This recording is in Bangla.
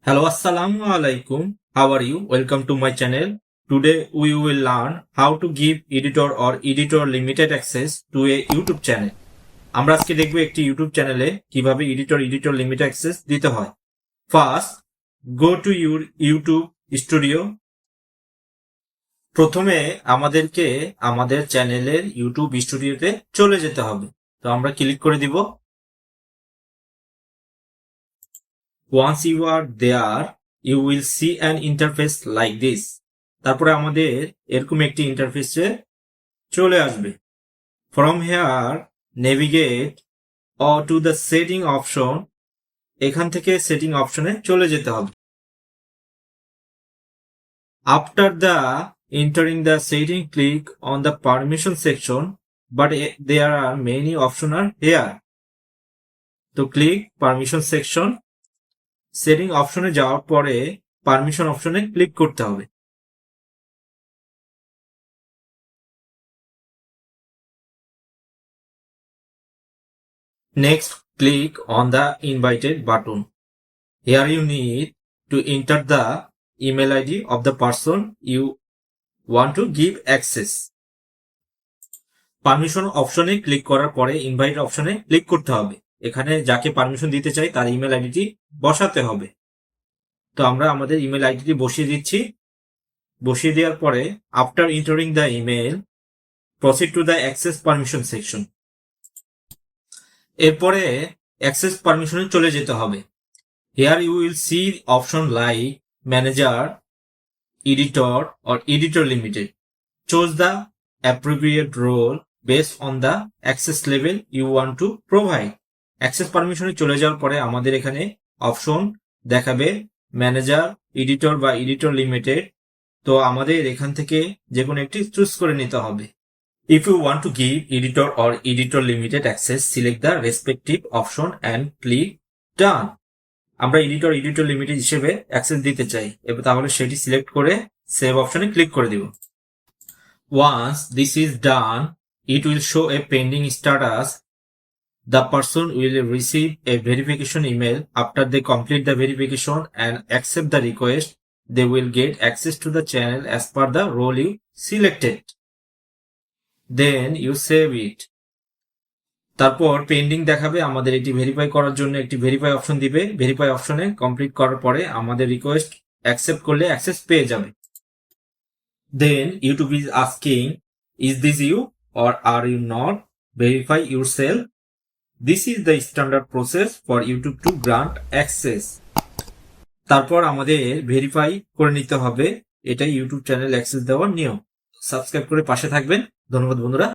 Hello, Assalamu alaikum. How are you? Welcome to my channel. Today we will learn how to give editor or editor limited access to a YouTube channel. আমরা আজকে দেখব একটি ইউটিউব চ্যানেলে কিভাবে এডিটর লিমিটেড অ্যাক্সেস দিতে হয়। First, go to your YouTube studio. প্রথমে আমাদেরকে আমাদের চ্যানেলের ইউটিউব স্টুডিওতে চলে যেতে হবে। তো আমরা ক্লিক করে দিব। Once you are there, you will see an interface like this. তারপরে আমাদের এরকম একটি ইন্টারফেসে চলে আসবে। From here, navigate or to the setting option. এখান থেকে সেটিং অপশনে চলে যেতে হবে। After the entering the setting, click on the permission section, but there are many options are here. তো click permission section. সেটিং অপশনে যাওয়ার পরে পারমিশন অপশনে ক্লিক করতে হবে। Next, click on the invited button. Here you need to enter the email ID of the person you want to give access. Permission অপশনে ক্লিক করার পরে ইনভাইট অপশনে ক্লিক করতে হবে। এখানে যাকে পারমিশন দিতে চাই তার ইমেল আইডিটি বসাতে হবে। তো আমরা আমাদের ইমেল আইডিটি বসিয়ে দিচ্ছি। বসিয়ে দেওয়ার পরে after entering the email, proceed to the access permission section. এরপরে অ্যাক্সেস পারমিশনে চলে যেতে হবে। Here you will see option like manager, editor or editor limited. Choose the appropriate role based on the access level you want to provide. Access পারমিশনে চলে যাওয়ার পরে আমাদের এখানে অপশন দেখাবে ম্যানেজার, এডিটর বা এডিটর লিমিটেড। তো আমাদের এখান থেকে যে কোনো একটি চুজ করে নিতে হবে। If you want to give editor or editor limited access, select the respective option and click done. আমরা এডিটর লিমিটেড হিসেবে অ্যাক্সেস দিতে চাই, এবার তাহলে সেটি সিলেক্ট করে সেভ অপশনে ক্লিক করে দিব। Once this is done, it will show a pending status. The person will receive a verification email. After they complete the verification and accept the request, they will get access to the channel as per the role you selected. Then you save it. তারপর পেন্ডিং দেখাবে, আমাদের এটি ভেরিফাই করার জন্য একটি ভেরিফাই অপশন দিবে। ভেরিফাই অপশনে কমপ্লিট করার পরে আমাদের রিকোয়েস্ট অ্যাকসেপ্ট করলে অ্যাক্সেস পেয়ে যাবে। Then YouTube is asking, is this you or are you not? Verify yourself. This is the standard process for YouTube to grant access. তারপর আমাদের ভেরিফাই করে নিতে হবে। এটাই ইউটিউব চ্যানেল অ্যাক্সেস দেওয়ার নিয়ম। সাবস্ক্রাইব করে পাশে থাকবেন। ধন্যবাদ বন্ধুরা।